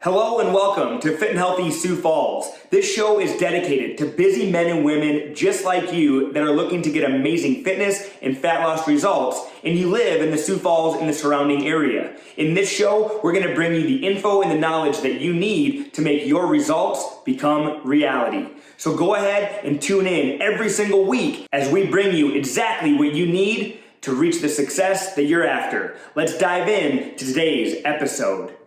Hello and welcome to Fit Healthy Sioux Falls. This show is dedicated to busy men and women just like you that are looking to get amazing fitness and fat loss results, and you live in the Sioux Falls and the surrounding area. In this show, we're going to bring you the info and the knowledge that you need to make your results become reality. So go ahead and tune in every single week as we bring you exactly what you need to reach the success that you're after. Let's dive in to today's episode.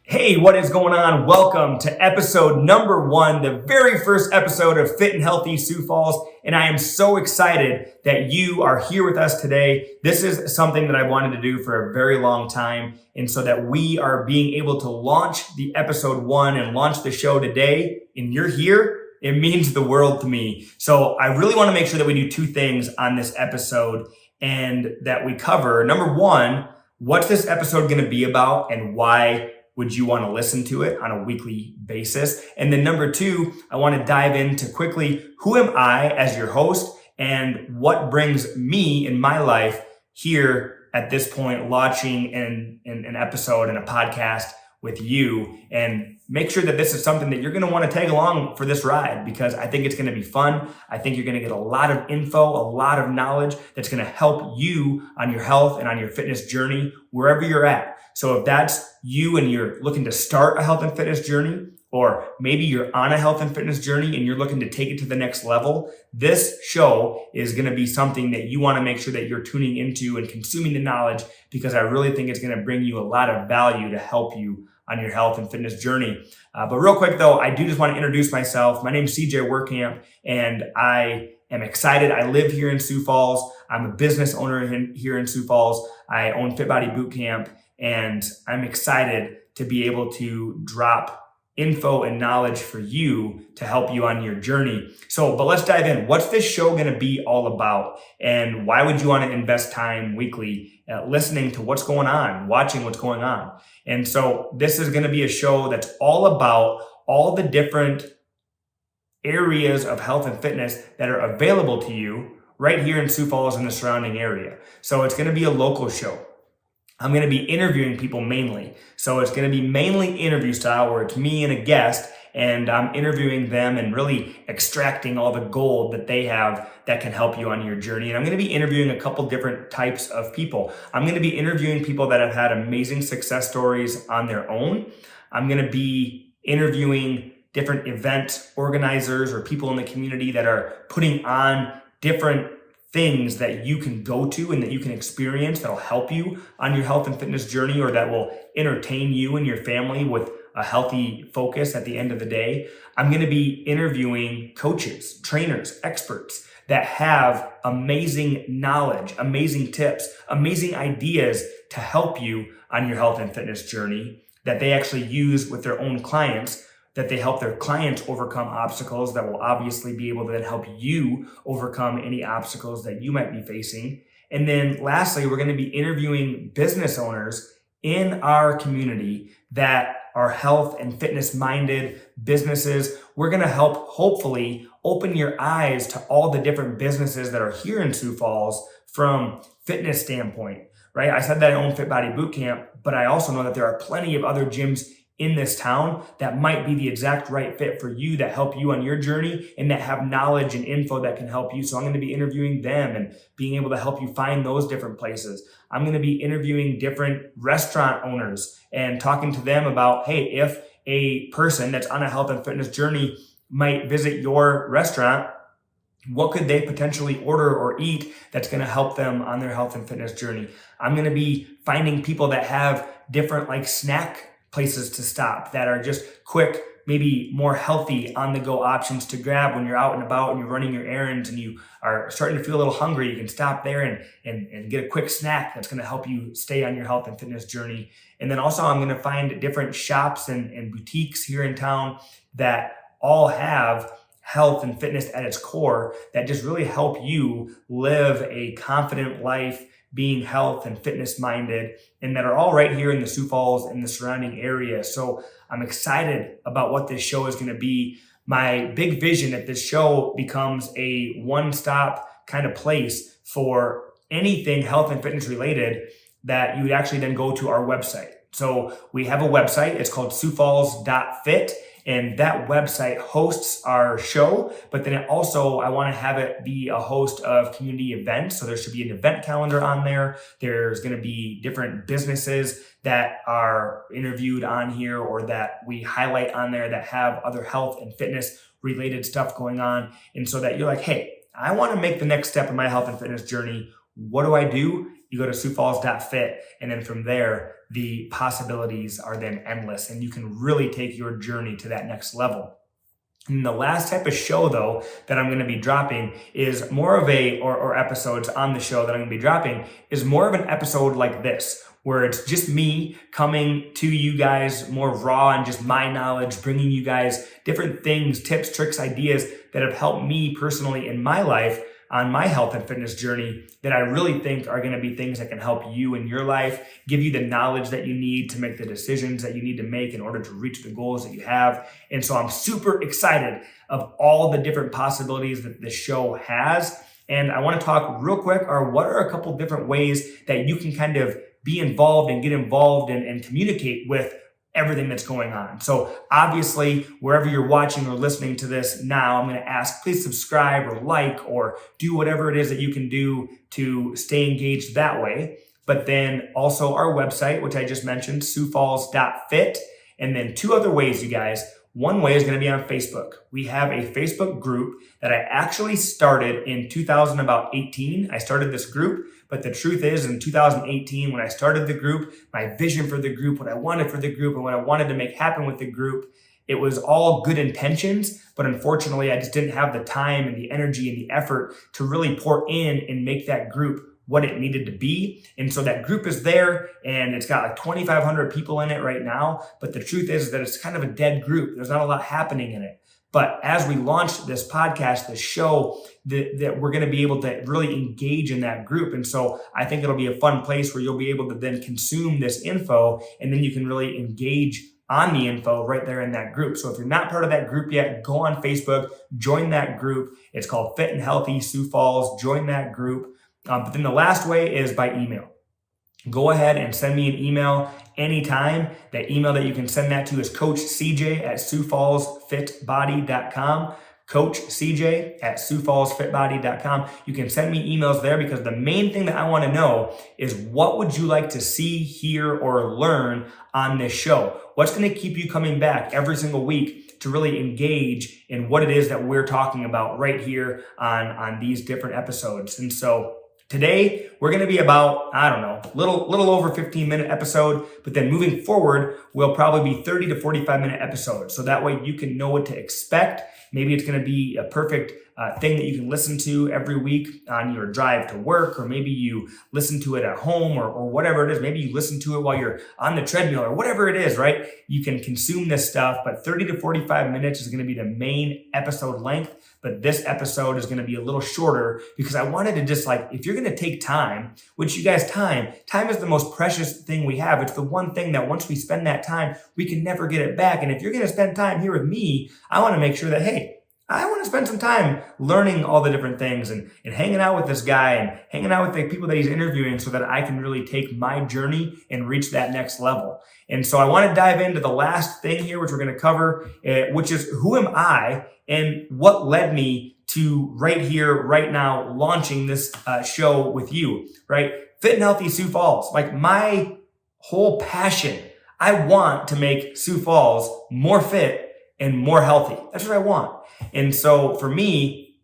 Hey, what is going on? Welcome to episode number 1, the very first episode of Fit and Healthy Sioux Falls. And I am so excited that you are here with us today. This is something that I wanted to do for a very long time. And so that we are being able to launch the episode 1 and launch the show today, and you're here, it means the world to me. So I really want to make sure that we do 2 things on this episode and that we cover. Number 1, what's this episode going to be about and why would you want to listen to it on a weekly basis? And then number 2, I want to dive into quickly, who am I as your host and what brings me in my life here at this point, launching an episode and a podcast with you, and make sure that this is something that you're going to want to tag along for this ride, because I think it's going to be fun. I think you're going to get a lot of info, a lot of knowledge that's going to help you on your health and on your fitness journey, wherever you're at. So if that's you and you're looking to start a health and fitness journey, or maybe you're on a health and fitness journey and you're looking to take it to the next level, this show is going to be something that you want to make sure that you're tuning into and consuming the knowledge, because I really think it's going to bring you a lot of value to help you on your health and fitness journey. But real quick though, I do just want to introduce myself. My name is CJ Wehrkamp, and I am excited. I live here in Sioux Falls. I'm a business owner here in Sioux Falls. I own Fit Body Bootcamp, and I'm excited to be able to drop info and knowledge for you to help you on your journey. But let's dive in. What's this show going to be all about? And why would you want to invest time weekly listening to what's going on, watching what's going on? And so this is going to be a show that's all about all the different areas of health and fitness that are available to you right here in Sioux Falls and the surrounding area. So it's going to be a local show. I'm going to be interviewing people mainly. So it's going to be mainly interview style, where it's me and a guest, and I'm interviewing them and really extracting all the gold that they have that can help you on your journey. And I'm going to be interviewing a couple different types of people. I'm going to be interviewing people that have had amazing success stories on their own. I'm going to be interviewing different event organizers or people in the community that are putting on different things that you can go to and that you can experience that'll help you on your health and fitness journey, or that will entertain you and your family with a healthy focus at the end of the day. I'm going to be interviewing coaches, trainers, experts that have amazing knowledge, amazing tips, amazing ideas to help you on your health and fitness journey, that they actually use with their own clients, that they help their clients overcome obstacles that will obviously be able to then help you overcome any obstacles that you might be facing. And then lastly, we're going to be interviewing business owners in our community that are health and fitness minded businesses. We're going to help hopefully open your eyes to all the different businesses that are here in Sioux Falls from fitness standpoint, right? I said that I own Fit Body Bootcamp, but I also know that there are plenty of other gyms in this town that might be the exact right fit for you, that help you on your journey and that have knowledge and info that can help you. So I'm going to be interviewing them and being able to help you find those different places. I'm going to be interviewing different restaurant owners and talking to them about, hey, if a person that's on a health and fitness journey might visit your restaurant, what could they potentially order or eat that's going to help them on their health and fitness journey? I'm going to be finding people that have different snack places to stop that are just quick, maybe more healthy on-the-go options to grab when you're out and about and you're running your errands and you are starting to feel a little hungry. You can stop there and get a quick snack that's going to help you stay on your health and fitness journey. And then also I'm going to find different shops and boutiques here in town that all have health and fitness at its core, that just really help you live a confident life, being health and fitness minded, and that are all right here in the Sioux Falls and the surrounding area. So I'm excited about what this show is going to be. My big vision that this show becomes a one-stop kind of place for anything health and fitness related, that you would actually then go to our website. So we have a website. It's called siouxfalls.fit. And that website hosts our show, but then I want to have it be a host of community events. So there should be an event calendar on there. There's going to be different businesses that are interviewed on here or that we highlight on there that have other health and fitness related stuff going on. And so that you're like, hey, I want to make the next step in my health and fitness journey. What do? You go to siouxfalls.fit, and then from there, the possibilities are then endless, and you can really take your journey to that next level. And the last type of show, though, that I'm going to be dropping is more of or episodes on the show that I'm going to be dropping is more of an episode like this, where it's just me coming to you guys more raw and just my knowledge, bringing you guys different things, tips, tricks, ideas that have helped me personally in my life on my health and fitness journey that I really think are going to be things that can help you in your life, give you the knowledge that you need to make the decisions that you need to make in order to reach the goals that you have. And so I'm super excited of all the different possibilities that the show has. And I want to talk real quick, what are a couple different ways that you can kind of be involved and get involved and communicate with everything that's going on. So obviously, wherever you're watching or listening to this now, I'm going to ask, please subscribe or like or do whatever it is that you can do to stay engaged that way. But then also our website, which I just mentioned, siouxfalls.fit. And then two other ways, you guys. One way is going to be on Facebook. We have a Facebook group that I actually started in 2018. I started this group, but the truth is in 2018, when I started the group, my vision for the group, what I wanted for the group, and what I wanted to make happen with the group, it was all good intentions, but unfortunately, I just didn't have the time and the energy and the effort to really pour in and make that group what it needed to be. And so that group is there and it's got like 2,500 people in it right now. But the truth is that it's kind of a dead group. There's not a lot happening in it. But as we launch this podcast, this show, that we're going to be able to really engage in that group. And so I think it'll be a fun place where you'll be able to then consume this info and then you can really engage on the info right there in that group. So if you're not part of that group yet, go on Facebook, join that group. It's called Fit and Healthy Sioux Falls. Join that group. But then the last way is by email. Go ahead and send me an email anytime. That email that you can send that to is Coach CJ at SiouxFallsFitBody.com. Coach CJ at SiouxFallsFitBody.com. You can send me emails there because the main thing that I want to know is what would you like to see, hear, or learn on this show? What's going to keep you coming back every single week to really engage in what it is that we're talking about right here on these different episodes? And so today, we're going to be about, little over 15-minute episode, but then moving forward, we'll probably be 30 to 45-minute episodes. So that way you can know what to expect. Maybe it's going to be a perfect thing that you can listen to every week on your drive to work, or maybe you listen to it at home or whatever it is. Maybe you listen to it while you're on the treadmill or whatever it is, right? You can consume this stuff, but 30 to 45 minutes is going to be the main episode length. But this episode is going to be a little shorter because I wanted to just if you're going to take time, which you guys, time is the most precious thing we have. It's the one thing that once we spend that time, we can never get it back. And if you're going to spend time here with me, I want to make sure that, hey, I want to spend some time learning all the different things and hanging out with this guy and hanging out with the people that he's interviewing so that I can really take my journey and reach that next level. And so I want to dive into the last thing here, which we're going to cover, which is who am I and what led me to right here, right now, launching this show with you, right? Fit and Healthy Sioux Falls. My whole passion, I want to make Sioux Falls more fit and more healthy. That's what I want. And so for me,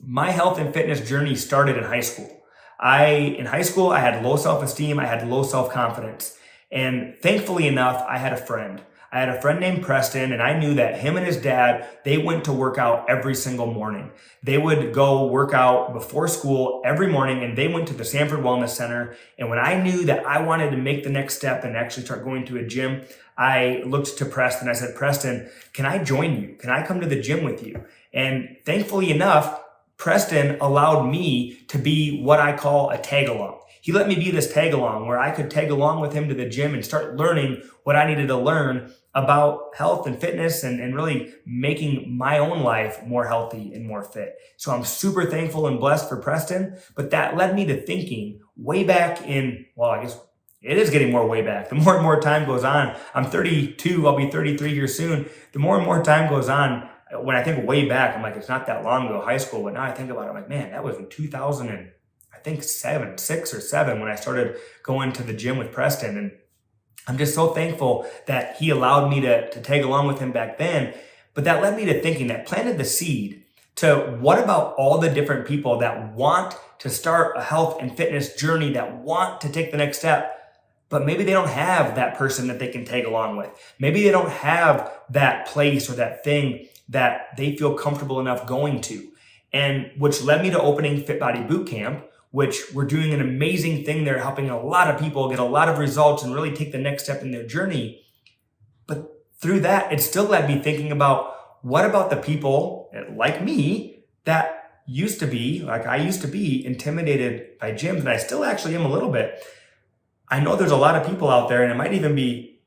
my health and fitness journey started in high school. In high school, I had low self-esteem. I had low self-confidence. And thankfully enough, I had a friend. I had a friend named Preston, and I knew that him and his dad, they went to work out every single morning. They would go work out before school every morning, and they went to the Sanford Wellness Center. And when I knew that I wanted to make the next step and actually start going to a gym, I looked to Preston. I said, Preston, can I join you? Can I come to the gym with you? And thankfully enough, Preston allowed me to be what I call a tag along. He let me be this tag along where I could tag along with him to the gym and start learning what I needed to learn about health and fitness and really making my own life more healthy and more fit. So I'm super thankful and blessed for Preston, but that led me to thinking way back in, well, I guess it is getting more way back. The more and more time goes on, I'm 32, I'll be 33 here soon. The more and more time goes on, when I think way back, I'm like, it's not that long ago, high school, but now I think about it, I'm like, man, that was in 2000 and I think 6 or 7 when I started going to the gym with Preston. And I'm just so thankful that he allowed me to tag along with him back then. But that led me to thinking, that planted the seed to what about all the different people that want to start a health and fitness journey, that want to take the next step, but maybe they don't have that person that they can tag along with. Maybe they don't have that place or that thing that they feel comfortable enough going to. And which led me to opening Fit Body Bootcamp, which we're doing an amazing thing there, helping a lot of people get a lot of results and really take the next step in their journey. But through that, it still led me thinking about, what about the people like me that used to be, like I used to be, intimidated by gyms, and I still actually am a little bit. I know there's a lot of people out there, and it might even be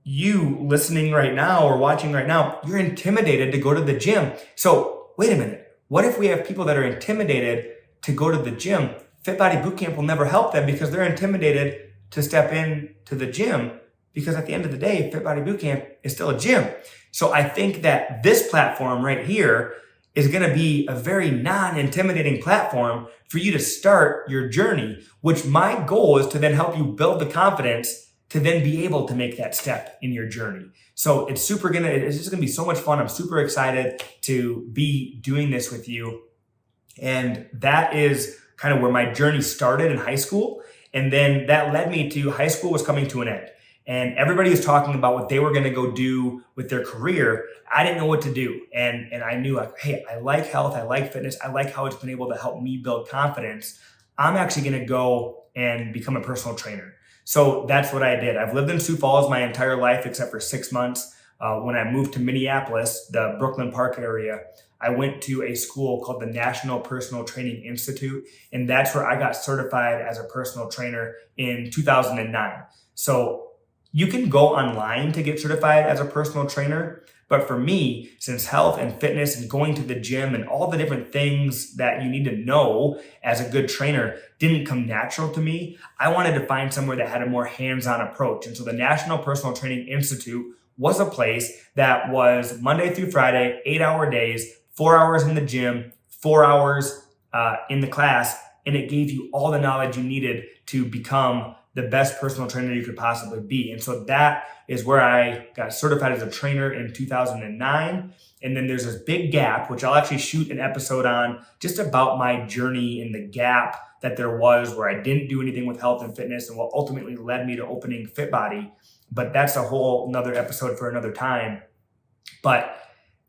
you listening right now or watching right now, you're intimidated to go to the gym. So wait a minute, what if we have people that are intimidated to go to the gym? Fit Body Bootcamp will never help them because they're intimidated to step in to the gym, because at the end of the day, Fit Body Bootcamp is still a gym. So I think that this platform right here is going to be a very non-intimidating platform for you to start your journey, which my goal is to then help you build the confidence to then be able to make that step in your journey. So it's just going to be so much fun. I'm super excited to be doing this with you. And that is kind of where my journey started in high school. And then that led me to high school was coming to an end. And everybody was talking about what they were going to go do with their career. I didn't know what to do. And I knew, like, hey, I like health. I like fitness. I like how it's been able to help me build confidence. I'm actually going to go and become a personal trainer. So that's what I did. I've lived in Sioux Falls my entire life, except for 6 months. When I moved to Minneapolis, the Brooklyn Park area, I went to a school called the National Personal Training Institute. And that's where I got certified as a personal trainer in 2009. So you can go online to get certified as a personal trainer. But for me, since health and fitness and going to the gym and all the different things that you need to know as a good trainer didn't come natural to me, I wanted to find somewhere that had a more hands-on approach. And so the National Personal Training Institute was a place that was Monday through Friday, 8-hour days, 4 hours in the gym, 4 hours in the class. And it gave you all the knowledge you needed to become the best personal trainer you could possibly be. And so that is where I got certified as a trainer in 2009. And then there's this big gap, which I'll actually shoot an episode on, just about my journey in the gap that there was where I didn't do anything with health and fitness and what ultimately led me to opening Fit Body. But that's a whole another episode for another time. But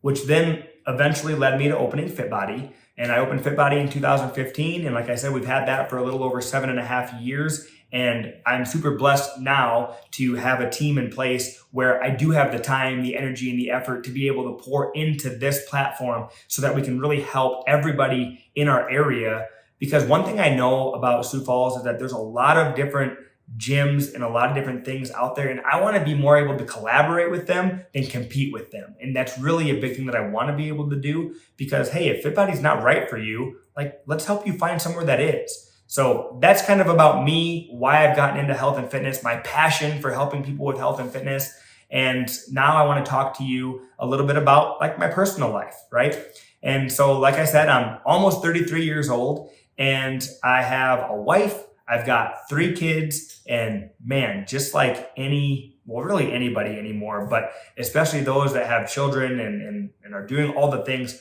which then eventually led me to opening Fit Body. And I opened Fit Body in 2015. And like I said, we've had that for a little over 7.5 years. And I'm super blessed now to have a team in place where I do have the time, the energy, and the effort to be able to pour into this platform so that we can really help everybody in our area. Because one thing I know about Sioux Falls is that there's a lot of different gyms and a lot of different things out there. And I want to be more able to collaborate with them than compete with them. And that's really a big thing that I want to be able to do, because, hey, if Fit Body's not right for you, like, let's help you find somewhere that is. So that's kind of about me, why I've gotten into health and fitness, my passion for helping people with health and fitness. And now I want to talk to you a little bit about like my personal life, right? And so, like I said, I'm almost 33 years old and I have a wife. I've got 3 kids, and man, just like really anybody anymore, but especially those that have children and are doing all the things,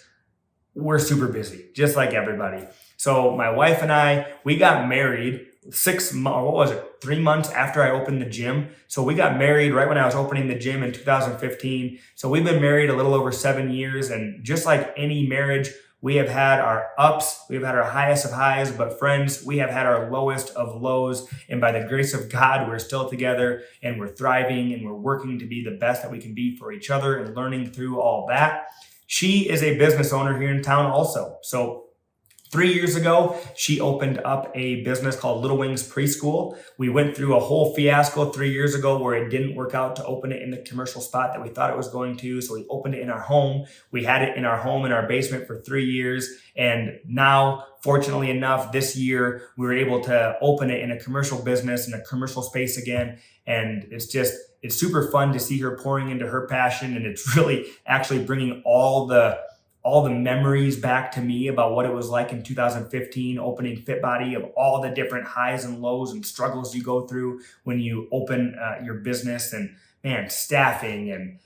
we're super busy, just like everybody. So my wife and I, we got married 3 months after I opened the gym. So we got married right when I was opening the gym in 2015. So we've been married a little over 7 years. And just like any marriage, we have had our ups, we've had our highest of highs, but friends, we have had our lowest of lows. And by the grace of God, we're still together and we're thriving and we're working to be the best that we can be for each other and learning through all that. She is a business owner here in town also. So 3 years ago, she opened up a business called Little Wings Preschool. We went through a whole fiasco 3 years ago where it didn't work out to open it in the commercial spot that we thought it was going to. So we opened it in our home. We had it in our home, in our basement for 3 years. And now, fortunately enough, this year, we were able to open it in a commercial business, in a commercial space again. And it's super fun to see her pouring into her passion. And it's really actually bringing all the memories back to me about what it was like in 2015 opening Fit Body, of all the different highs and lows and struggles you go through when you open your business, and staffing and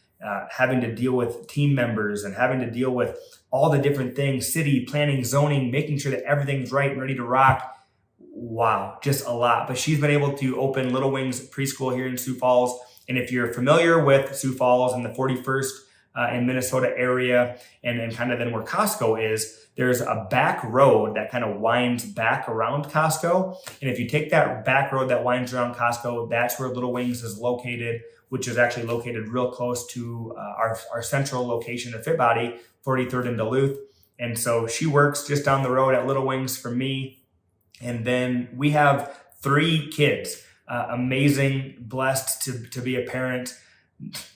having to deal with team members and having to deal with all the different things, city planning, zoning, making sure that everything's right and ready to rock. Wow, just a lot. But she's been able to open Little Wings Preschool here in Sioux Falls. And if you're familiar with Sioux Falls and the 41st in Minnesota area, and kind of then where Costco is, there's a back road that kind of winds back around Costco. And if you take that back road that winds around Costco, that's where Little Wings is located, which is actually located real close to our central location of Fit Body, 43rd and Duluth. And so she works just down the road at Little Wings for me. And then we have 3 kids, amazing, blessed to be a parent.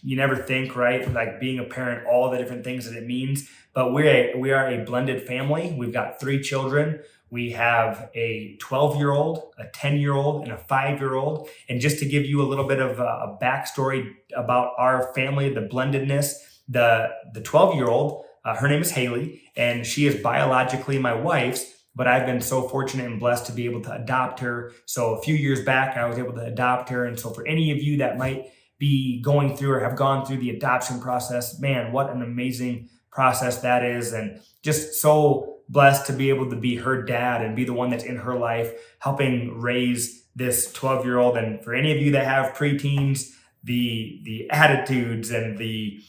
You never think, right? Like being a parent, all the different things that it means. But we are a blended family. We've got 3 children. We have a 12-year-old, a 10-year-old, and a 5-year-old. And just to give you a little bit of a backstory about our family, the blendedness, the 12-year-old, her name is Haley, and she is biologically my wife's, but I've been so fortunate and blessed to be able to adopt her. So a few years back, I was able to adopt her. And so for any of you that might be going through or have gone through the adoption process, man, what an amazing process that is. And just so blessed to be able to be her dad and be the one that's in her life, helping raise this 12-year-old. And for any of you that have preteens, the attitudes and the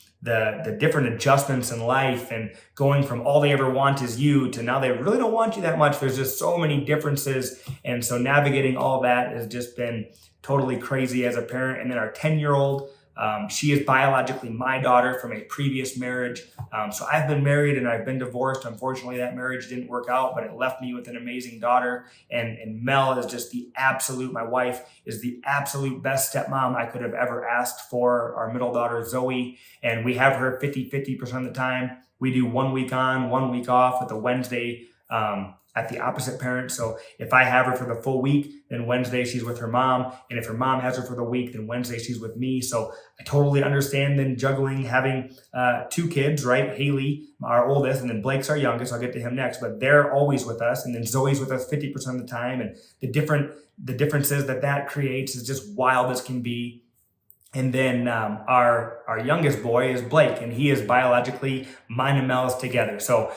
different adjustments in life, and going from all they ever want is you to now they really don't want you that much. There's just so many differences. And so navigating all that has just been totally crazy as a parent. And then our 10-year-old, she is biologically my daughter from a previous marriage. So I've been married and I've been divorced. Unfortunately, that marriage didn't work out, but it left me with an amazing daughter. And Mel is just my wife is the absolute best stepmom I could have ever asked for. Our middle daughter, Zoe, and we have her 50% of the time. We do 1 week on, 1 week off, with a Wednesday at the opposite parent. So if I have her for the full week, then Wednesday she's with her mom. And if her mom has her for the week, then Wednesday she's with me. So I totally understand then juggling, having 2 kids, right? Haley, our oldest, and then Blake's our youngest. I'll get to him next, but they're always with us. And then Zoe's with us 50% of the time. And the differences that creates is just wild as can be. And then our youngest boy is Blake, and he is biologically mine and Mel's together. So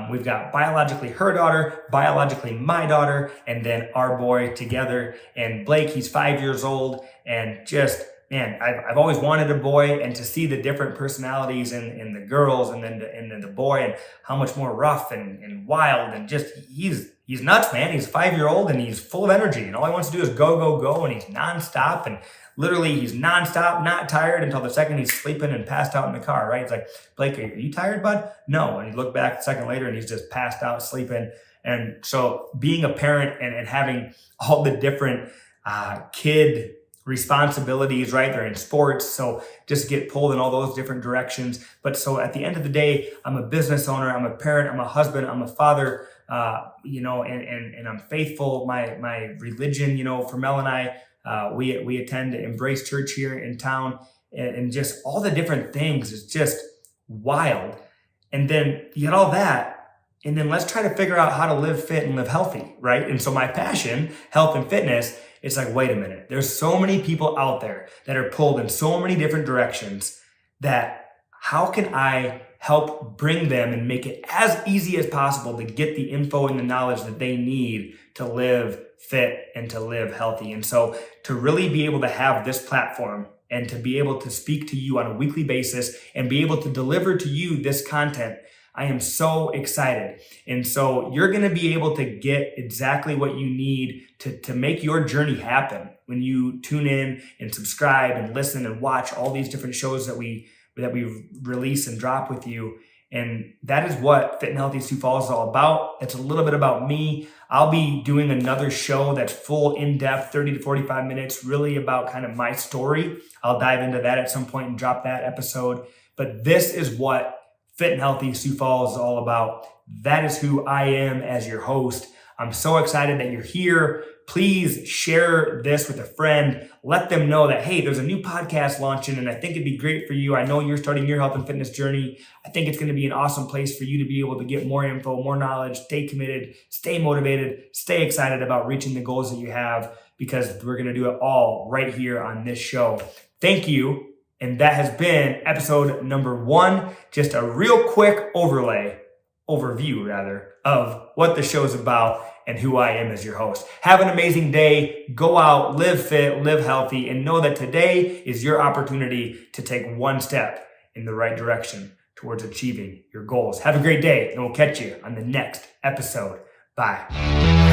we've got biologically her daughter, biologically my daughter, and then our boy together. And Blake, he's 5 years old, and just, man, I've always wanted a boy, and to see the different personalities in the girls and then the boy, and how much more rough and wild, and just he's nuts, man. He's a 5-year-old and he's full of energy, and all he wants to do is go, and he's nonstop, and literally he's nonstop, not tired until the second he's sleeping and passed out in the car, right? It's like, Blake, are you tired, bud? No. And you look back a second later and he's just passed out sleeping. And so being a parent and having all the different kid responsibilities, right? They're in sports, so just get pulled in all those different directions. But so at the end of the day, I'm a business owner, I'm a parent, I'm a husband, I'm a father, and I'm faithful. My religion, for Mel and I, we attend Embrace Church here in town, and just all the different things is just wild. And then you get all that, and then let's try to figure out how to live fit and live healthy, right? And so my passion, health and fitness, it's like, wait a minute, there's so many people out there that are pulled in so many different directions, that how can I help bring them and make it as easy as possible to get the info and the knowledge that they need to live fit and to live healthy. And so to really be able to have this platform and to be able to speak to you on a weekly basis and be able to deliver to you this content, I am so excited. And so you're going to be able to get exactly what you need to make your journey happen when you tune in and subscribe and listen and watch all these different shows that we release and drop with you. And that is what Fit and Healthy Sioux Falls is all about. It's a little bit about me. I'll be doing another show that's full in-depth, 30 to 45 minutes, really about kind of my story. I'll dive into that at some point and drop that episode. But this is what Fit and Healthy Sioux Falls is all about. That is who I am as your host. I'm so excited that you're here. Please share this with a friend. Let them know that, hey, there's a new podcast launching and I think it'd be great for you. I know you're starting your health and fitness journey. I think it's going to be an awesome place for you to be able to get more info, more knowledge, stay committed, stay motivated, stay excited about reaching the goals that you have, because we're going to do it all right here on this show. Thank you. And that has been episode number 1. Just a real quick overview of what the show is about and who I am as your host. Have an amazing day. Go out, live fit, live healthy, and know that today is your opportunity to take one step in the right direction towards achieving your goals. Have a great day, and we'll catch you on the next episode. Bye.